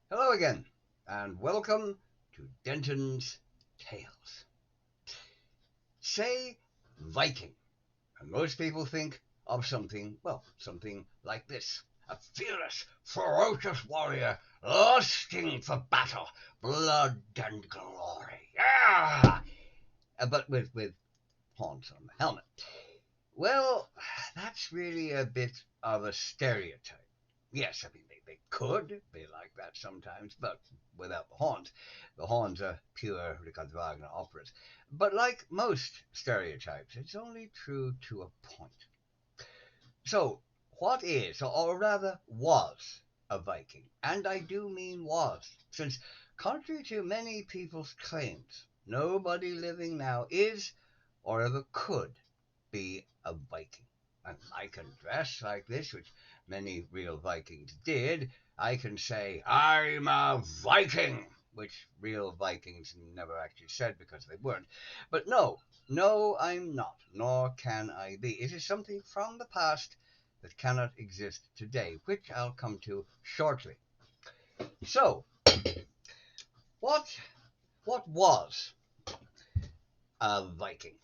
Hello again, and welcome to Denton's Tales. Say Viking, and most people think of something like this. A fearless, ferocious warrior, lusting for battle, blood and glory. Yeah! But with horns on the helmet. Well, that's really a bit of a stereotype. Yes, I mean, they could be like that sometimes, but without the horns. The horns are pure Richard Wagner operas. But like most stereotypes, it's only true to a point. So, what is, or rather was, a Viking? And I do mean was, since contrary to many people's claims, nobody living now is or ever could be a Viking. And I can dress like this, which many real Vikings did. I can say, I'm a Viking, which real Vikings never actually said because they weren't. But no, I'm not, nor can I be. It is something from the past that cannot exist today, which I'll come to shortly. So, what what was a Viking?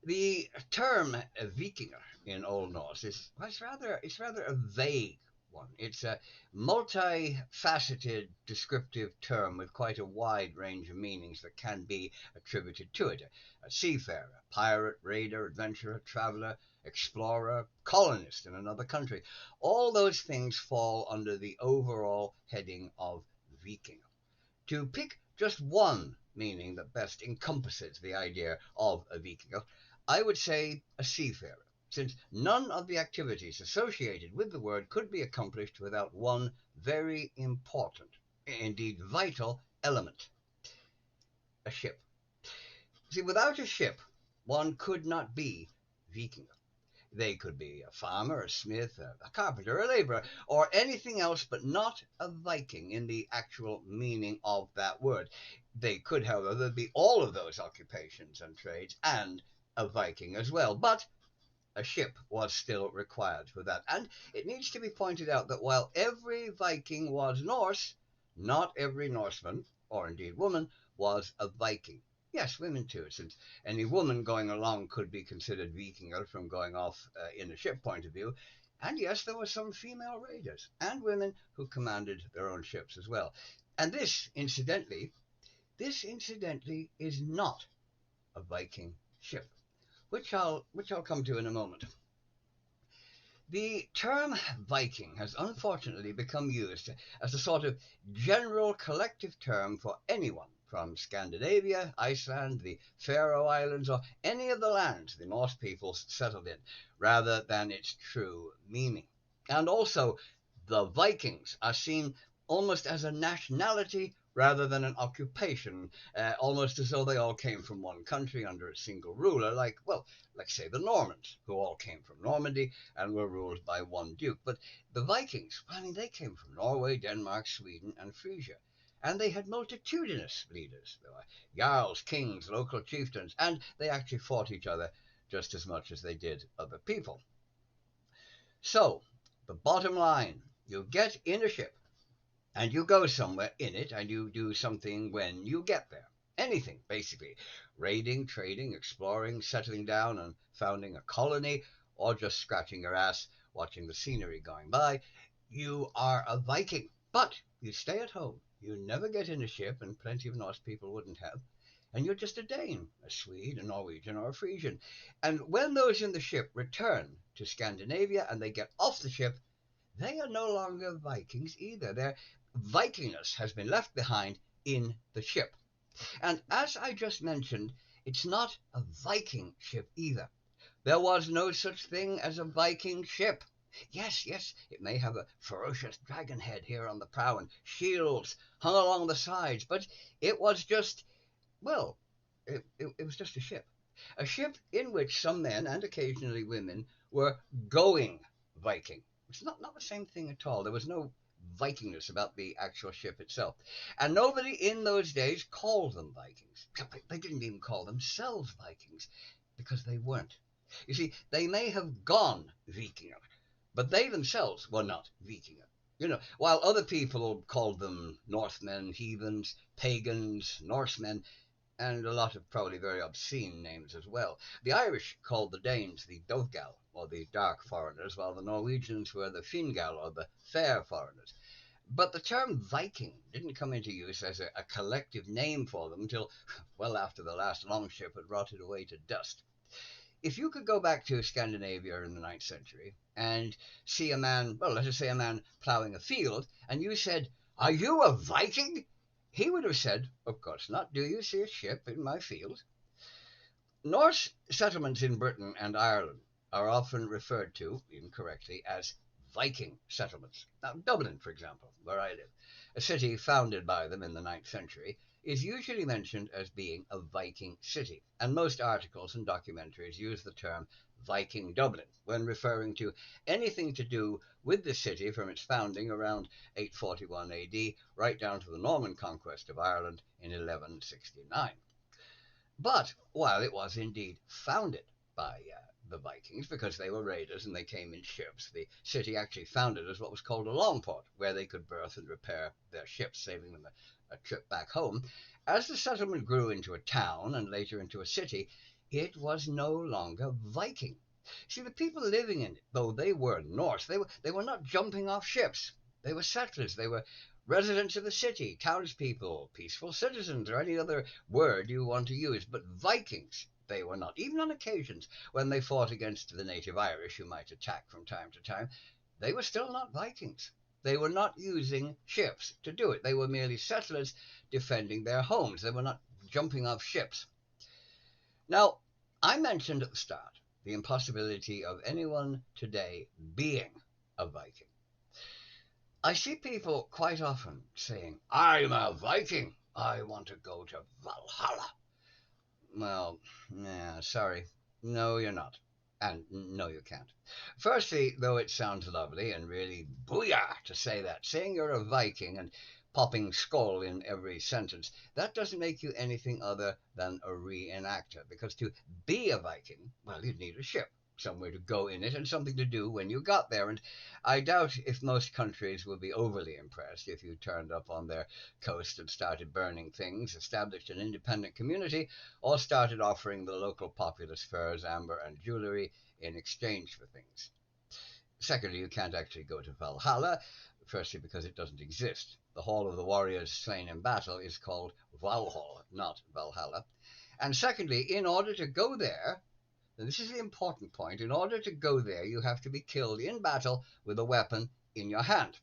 The term Vikinger in Old Norse it's rather a vague one. It's a multifaceted descriptive term with quite a wide range of meanings that can be attributed to it. A seafarer, pirate, raider, adventurer, traveler, explorer, colonist in another country. All those things fall under the overall heading of Viking. To pick just one meaning that best encompasses the idea of a Viking, I would say a seafarer, since none of the activities associated with the word could be accomplished without one very important, indeed vital, element: a ship. See, without a ship, one could not be Viking. They could be a farmer, a smith, a carpenter, a laborer, or anything else, but not a Viking in the actual meaning of that word. They could, however, be all of those occupations and trades and a Viking as well. But a ship was still required for that. And it needs to be pointed out that while every Viking was Norse, not every Norseman, or indeed woman, was a Viking. Yes, women too, since any woman going along could be considered Vikinger from going off in a ship point of view. And yes, there were some female raiders and women who commanded their own ships as well. And this incidentally is not a Viking ship, which I'll come to in a moment. The term Viking has unfortunately become used as a sort of general collective term for anyone from Scandinavia, Iceland, the Faroe Islands, or any of the lands the Norse peoples settled in, rather than its true meaning. And also, the Vikings are seen almost as a nationality rather than an occupation, almost as though they all came from one country under a single ruler, like say the Normans, who all came from Normandy and were ruled by one duke. But the Vikings, I mean, they came from Norway, Denmark, Sweden, and Frisia. And they had multitudinous leaders. There were jarls, kings, local chieftains, and they actually fought each other just as much as they did other people. So, the bottom line, you get in a ship and you go somewhere in it and you do something when you get there. Anything, basically. Raiding, trading, exploring, settling down and founding a colony, or just scratching your ass watching the scenery going by. You are a Viking, but you stay at home. You never get in a ship, and plenty of Norse people wouldn't have. And you're just a Dane, a Swede, a Norwegian, or a Frisian. And when those in the ship return to Scandinavia and they get off the ship, they are no longer Vikings either. Their Vikingness has been left behind in the ship. And as I just mentioned, it's not a Viking ship either. There was no such thing as a Viking ship. Yes, it may have a ferocious dragon head here on the prow and shields hung along the sides, but it was just, well, it was just a ship. A ship in which some men and occasionally women were going Viking. It's not the same thing at all. There was no Vikingness about the actual ship itself. And nobody in those days called them Vikings. They didn't even call themselves Vikings because they weren't. You see, they may have gone Vikinger, but they themselves were not Vikinger. While other people called them Northmen, heathens, pagans, Norsemen, and a lot of probably very obscene names as well. The Irish called the Danes the Dovgal, or the dark foreigners, while the Norwegians were the Fingal, or the fair foreigners. But the term Viking didn't come into use as a collective name for them until well after the last longship had rotted away to dust. If you could go back to Scandinavia in the ninth century and see a man, well, let us say a man ploughing a field, and you said, "Are you a Viking?" He would have said, "Of course not. Do you see a ship in my field?" Norse settlements in Britain and Ireland are often referred to, incorrectly, as Viking settlements. Now, Dublin, for example, where I live, a city founded by them in the ninth century, is usually mentioned as being a Viking city, and most articles and documentaries use the term Viking Dublin when referring to anything to do with the city from its founding around 841 AD right down to the Norman conquest of Ireland in 1169. But while it was indeed founded by the Vikings, because they were raiders and they came in ships, the city actually founded as what was called a long port, where they could berth and repair their ships, saving them a trip back home. As the settlement grew into a town and later into a city, it was no longer Viking. See, the people living in it, though they were Norse, they were not jumping off ships. They were settlers. They were residents of the city, townspeople, peaceful citizens, or any other word you want to use. But Vikings, they were not. Even on occasions when they fought against the native Irish who might attack from time to time, they were still not Vikings. They were not using ships to do it. They were merely settlers defending their homes. They were not jumping off ships. Now, I mentioned at the start the impossibility of anyone today being a Viking. I see people quite often saying, "I'm a Viking. I want to go to Valhalla." Well, yeah, sorry. No, you're not. And no, you can't. Firstly, though it sounds lovely and really booyah to say that, saying you're a Viking and popping skull in every sentence, that doesn't make you anything other than a reenactor. Because to be a Viking, well, you'd need a ship, somewhere to go in it, and something to do when you got there. And I doubt if most countries would be overly impressed if you turned up on their coast and started burning things, established an independent community, or started offering the local populace furs, amber, and jewelry in exchange for things. Secondly, you can't actually go to Valhalla, firstly because it doesn't exist. The Hall of the Warriors Slain in Battle is called Valhall, not Valhalla. And secondly, in order to go there, and this is the important point, in order to go there, you have to be killed in battle with a weapon in your hand.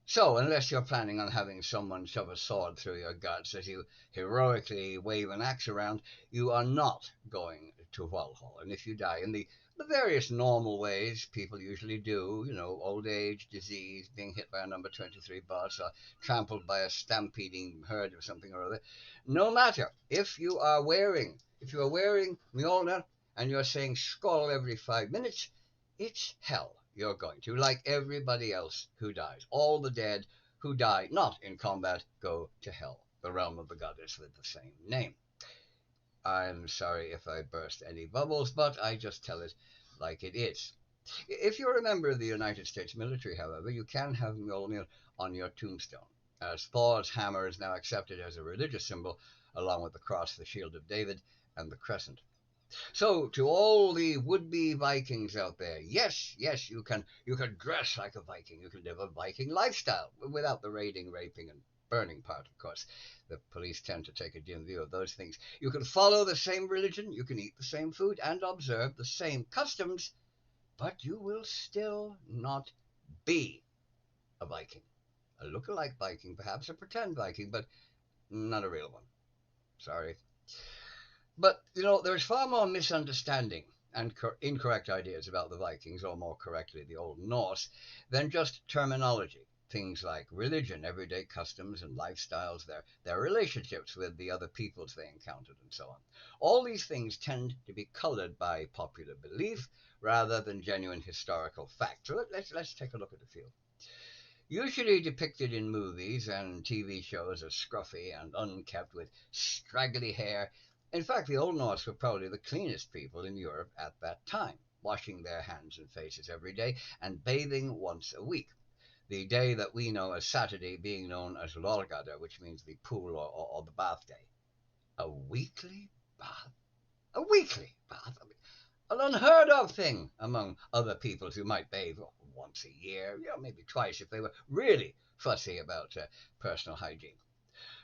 So, unless you're planning on having someone shove a sword through your guts as you heroically wave an axe around, you are not going to Valhalla. And if you die in the various normal ways people usually do, old age, disease, being hit by a number 23 bus, or trampled by a stampeding herd or something or other, no matter if you are wearing Mjolnir and you're saying skull every 5 minutes, it's hell you're going to, like everybody else who dies. All the dead who die not in combat go to hell, the realm of the goddess with the same name. I'm sorry if I burst any bubbles, but I just tell it like it is. If you're a member of the United States military, however, you can have Mjolnir on your tombstone, as Thor's hammer is now accepted as a religious symbol, along with the cross, the shield of David, and the crescent. So, to all the would-be Vikings out there, yes, yes, you can dress like a Viking. You can live a Viking lifestyle without the raiding, raping, and burning part, of course. The police tend to take a dim view of those things. You can follow the same religion, you can eat the same food, and observe the same customs, but you will still not be a Viking. A look-alike Viking, perhaps a pretend Viking, but not a real one. Sorry. But, there's far more misunderstanding and incorrect ideas about the Vikings, or more correctly, the Old Norse, than just terminology. Things like religion, everyday customs and lifestyles, their relationships with the other peoples they encountered, and so on. All these things tend to be colored by popular belief rather than genuine historical fact. So let's take a look at a few. Usually depicted in movies and TV shows as scruffy and unkempt with straggly hair. In fact, the Old Norse were probably the cleanest people in Europe at that time, washing their hands and faces every day and bathing once a week. the day that we know as Saturday being known as Lorgada, which means the pool or the bath day. A weekly bath? A weekly bath? I mean, an unheard of thing among other peoples who might bathe once a year, maybe twice if they were really fussy about personal hygiene.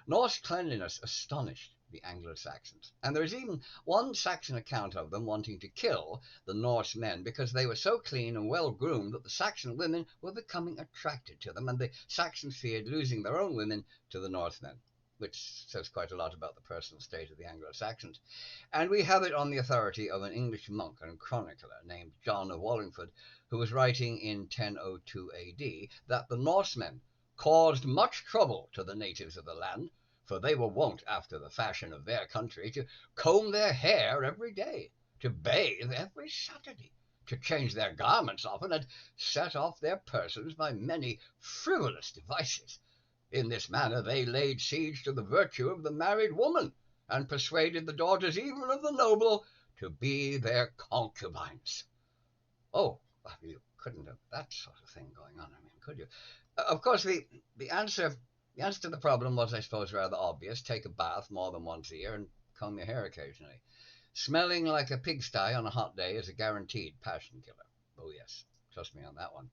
Norse cleanliness astonished the Anglo-Saxons, and there is even one Saxon account of them wanting to kill the Norse men because they were so clean and well groomed that the Saxon women were becoming attracted to them, and the Saxons feared losing their own women to the Northmen, which says quite a lot about the personal state of the Anglo-Saxons. And we have it on the authority of an English monk and chronicler named John of Wallingford, who was writing in 1002 AD that the Norsemen caused much trouble to the natives of the land, for they were wont, after the fashion of their country, to comb their hair every day, to bathe every Saturday, to change their garments often, and set off their persons by many frivolous devices. In this manner they laid siege to the virtue of the married woman, and persuaded the daughters even of the noble to be their concubines. Oh, you couldn't have that sort of thing going on, I mean, could you? Of course, the answer to the problem was, I suppose, rather obvious. Take a bath more than once a year and comb your hair occasionally. Smelling like a pigsty on a hot day is a guaranteed passion killer. Oh, yes, trust me on that one.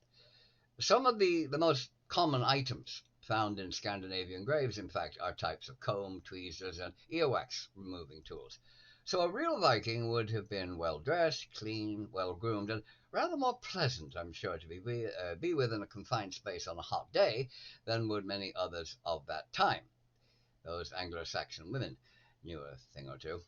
Some of the most common items found in Scandinavian graves, in fact, are types of comb, tweezers, and earwax removing tools. So a real Viking would have been well dressed, clean, well groomed, and rather more pleasant, I'm sure, to be within a confined space on a hot day than would many others of that time. Those Anglo-Saxon women knew a thing or two.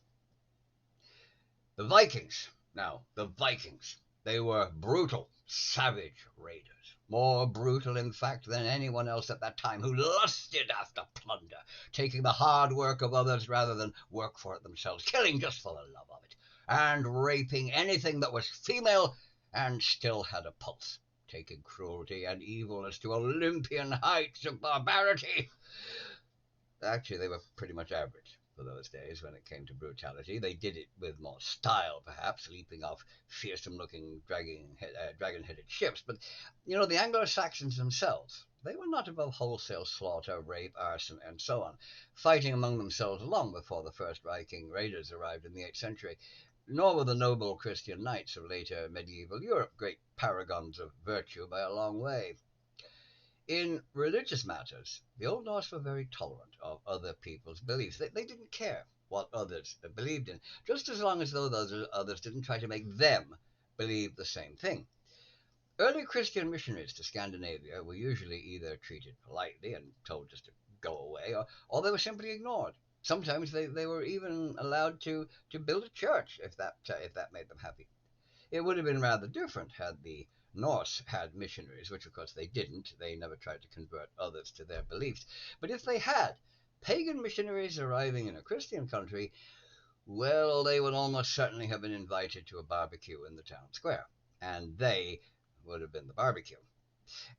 The Vikings. Now, the Vikings. They were brutal, savage raiders. More brutal, in fact, than anyone else at that time, who lusted after plunder, taking the hard work of others rather than work for it themselves, killing just for the love of it, and raping anything that was female and still had a pulse, taking cruelty and evilness to Olympian heights of barbarity. Actually, they were pretty much average for those days when it came to brutality. They did it with more style, perhaps, leaping off fearsome-looking dragon-headed ships. But, the Anglo-Saxons themselves, they were not above wholesale slaughter, rape, arson, and so on, fighting among themselves long before the first Viking raiders arrived in the 8th century. Nor were the noble Christian knights of later medieval Europe great paragons of virtue by a long way. In religious matters, the Old Norse were very tolerant of other people's beliefs. They didn't care what others believed in, just as long as those others didn't try to make them believe the same thing. Early Christian missionaries to Scandinavia were usually either treated politely and told just to go away, or they were simply ignored. Sometimes they were even allowed to build a church if that made them happy. It would have been rather different had the Norse had missionaries, which of course they didn't. They never tried to convert others to their beliefs. But if they had, pagan missionaries arriving in a Christian country, well, they would almost certainly have been invited to a barbecue in the town square. And they would have been the barbecue.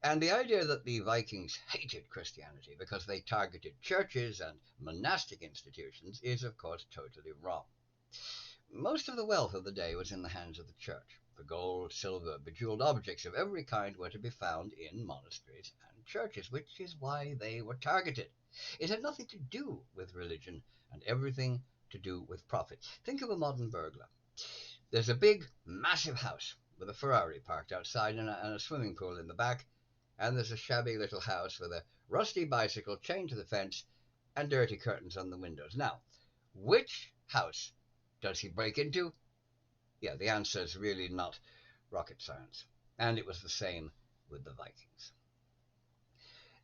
And the idea that the Vikings hated Christianity because they targeted churches and monastic institutions is, of course, totally wrong. Most of the wealth of the day was in the hands of the church. The gold, silver, bejeweled objects of every kind were to be found in monasteries and churches, which is why they were targeted. It had nothing to do with religion and everything to do with profit. Think of a modern burglar. There's a big, massive house with a Ferrari parked outside and a swimming pool in the back, and there's a shabby little house with a rusty bicycle chained to the fence and dirty curtains on the windows. Now, which house does he break into? Yeah, the answer is really not rocket science. And it was the same with the Vikings.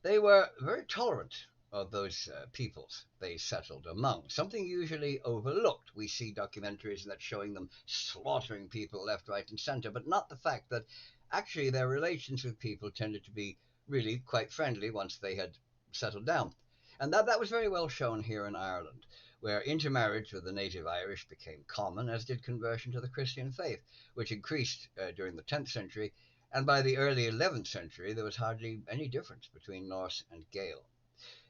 They were very tolerant of those peoples they settled among, something usually overlooked. We see documentaries that showing them slaughtering people left, right, and center, but not the fact that actually their relations with people tended to be really quite friendly once they had settled down. And that was very well shown here in Ireland, where intermarriage with the native Irish became common, as did conversion to the Christian faith, which increased during the 10th century, and by the early 11th century there was hardly any difference between Norse and Gael.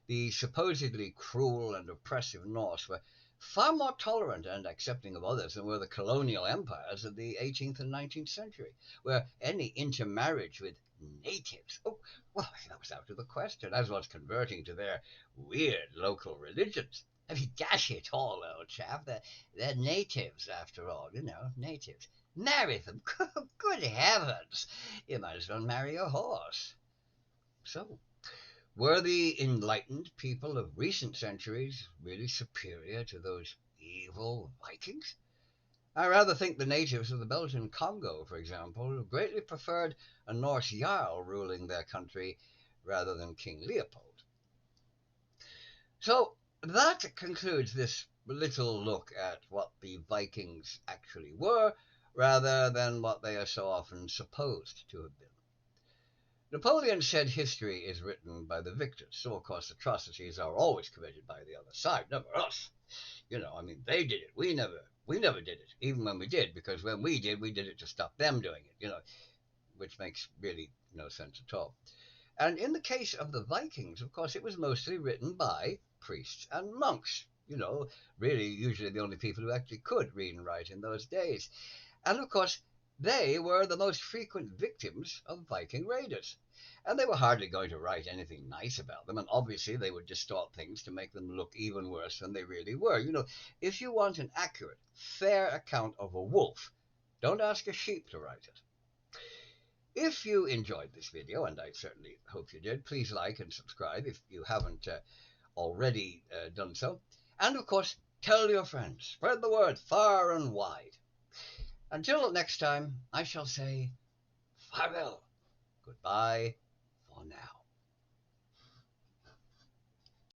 The supposedly cruel and oppressive Norse were far more tolerant and accepting of others than were the colonial empires of the 18th and 19th century, where any intermarriage with natives. Oh, well, that was out of the question, as was converting to their weird local religions. I mean, dash it all, old chap. They're natives, after all, natives. Marry them? Good heavens! You might as well marry a horse. So, were the enlightened people of recent centuries really superior to those evil Vikings? I rather think the natives of the Belgian Congo, for example, greatly preferred a Norse Jarl ruling their country rather than King Leopold. So that concludes this little look at what the Vikings actually were, rather than what they are so often supposed to have been. Napoleon said history is written by the victors, so of course atrocities are always committed by the other side, never us. I mean, they did it. We never did it, even when we did, because when we did it to stop them doing it, which makes really no sense at all. And in the case of the Vikings, of course, it was mostly written by priests and monks, really usually the only people who actually could read and write in those days. And of course, they were the most frequent victims of Viking raiders. And they were hardly going to write anything nice about them, and obviously they would distort things to make them look even worse than they really were. If you want an accurate, fair account of a wolf, don't ask a sheep to write it. If you enjoyed this video, and I certainly hope you did, please like and subscribe if you haven't already done so. And of course, tell your friends. Spread the word far and wide. Until next time, I shall say farewell. Goodbye for now.